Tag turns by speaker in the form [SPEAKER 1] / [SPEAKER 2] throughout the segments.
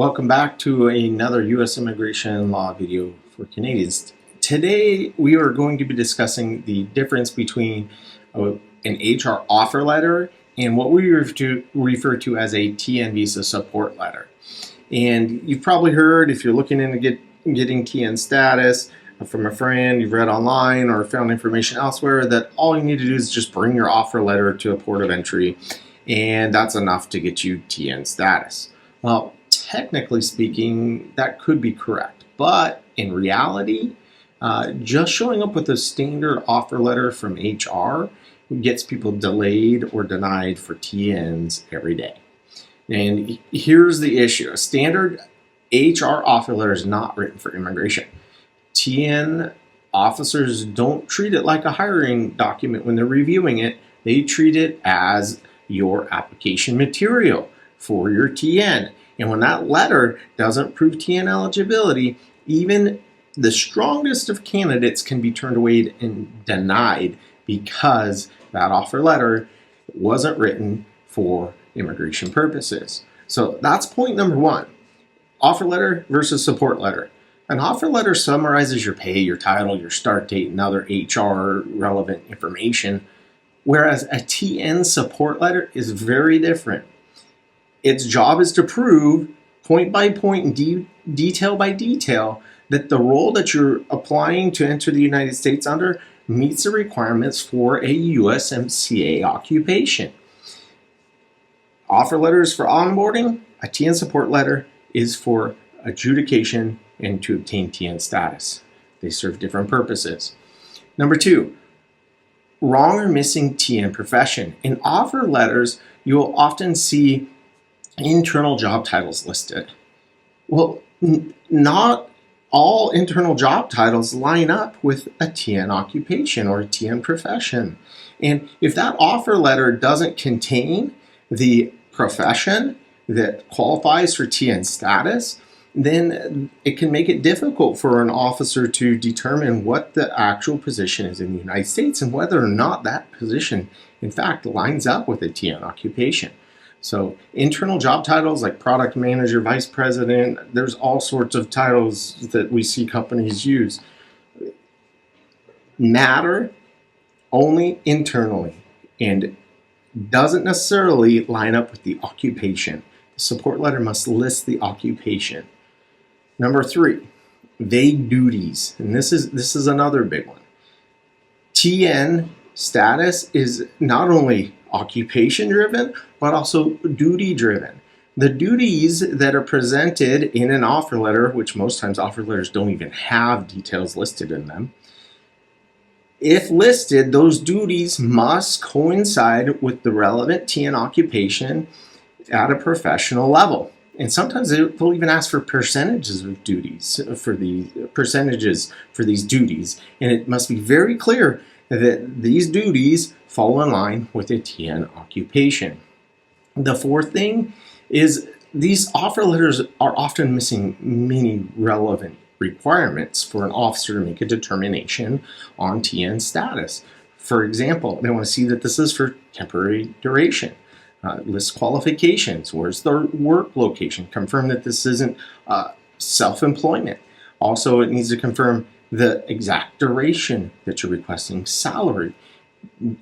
[SPEAKER 1] Welcome back to another U.S. immigration law video for Canadians. Today we are going to be discussing the difference between an HR offer letter and what we refer to as a TN visa support letter. And you've probably heard, if you're looking into getting TN status from a friend, you've read online or found information elsewhere, that all you need to do is just bring your offer letter to a port of entry, and that's enough to get you TN status. Well, technically speaking, that could be correct, but in reality, just showing up with a standard offer letter from HR gets people delayed or denied for TNs every day. And here's the issue. A standard HR offer letter is not written for immigration. TN officers don't treat it like a hiring document when they're reviewing it. They treat it as your application material for your TN. And when that letter doesn't prove TN eligibility, even the strongest of candidates can be turned away and denied because that offer letter wasn't written for immigration purposes. So that's point number one. Offer letter versus support letter. An offer letter summarizes your pay, your title, your start date, and other HR relevant information, whereas a TN support letter is very different. Its job is to prove point by point and detail by detail that the role that you're applying to enter the United States under meets the requirements for a USMCA occupation. Offer letters for onboarding. A TN support letter is for adjudication and to obtain TN status. They serve different purposes. Number two, wrong or missing TN profession. In offer letters, you will often see internal job titles listed. Well, not all internal job titles line up with a TN occupation or a TN profession. And if that offer letter doesn't contain the profession that qualifies for TN status, then it can make it difficult for an officer to determine what the actual position is in the United States and whether or not that position, in fact, lines up with a TN occupation. So internal job titles like product manager, vice president, there's all sorts of titles that we see companies use, matter only internally and doesn't necessarily line up with the occupation. The support letter must list the occupation. Number three, vague duties. And this is another big one. TN status is not only occupation driven, but also duty driven. The duties that are presented in an offer letter, which most times offer letters don't even have details listed in them, if listed, those duties must coincide with the relevant TN occupation at a professional level. And sometimes they'll even ask for percentages of duties for these duties. And it must be very clear that these duties fall in line with a TN occupation. The fourth thing is these offer letters are often missing many relevant requirements for an officer to make a determination on TN status. For example, they want to see that this is for temporary duration. List qualifications. Where's the work location? Confirm that this isn't self-employment. Also, it needs to confirm the exact duration that you're requesting, salary.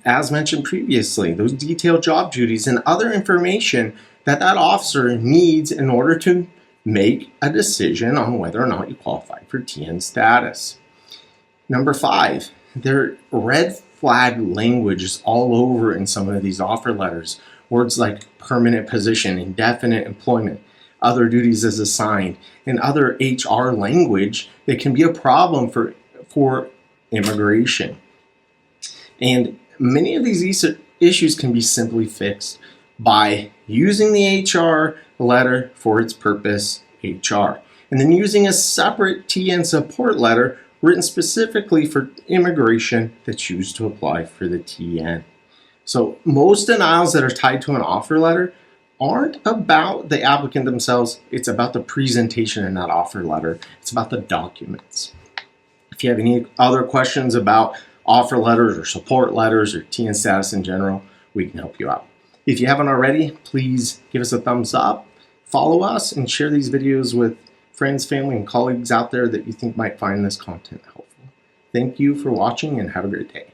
[SPEAKER 1] As mentioned previously, those detailed job duties and other information that officer needs in order to make a decision on whether or not you qualify for TN status. Number five, there are red flag language all over in some of these offer letters. Words like permanent position, indefinite employment, other duties as assigned, and other HR language that can be a problem for immigration. And many of these issues can be simply fixed by using the HR letter for its purpose, HR, and then using a separate TN support letter written specifically for immigration that choose to apply for the TN. So most denials that are tied to an offer letter aren't about the applicant themselves. It's about the presentation in that offer letter. It's about the documents. If you have any other questions about offer letters or support letters or TN status in general, we can help you out. If you haven't already, please give us a thumbs up. follow us and share these videos with friends, family, and colleagues out there that you think might find this content helpful. Thank you for watching and have a great day.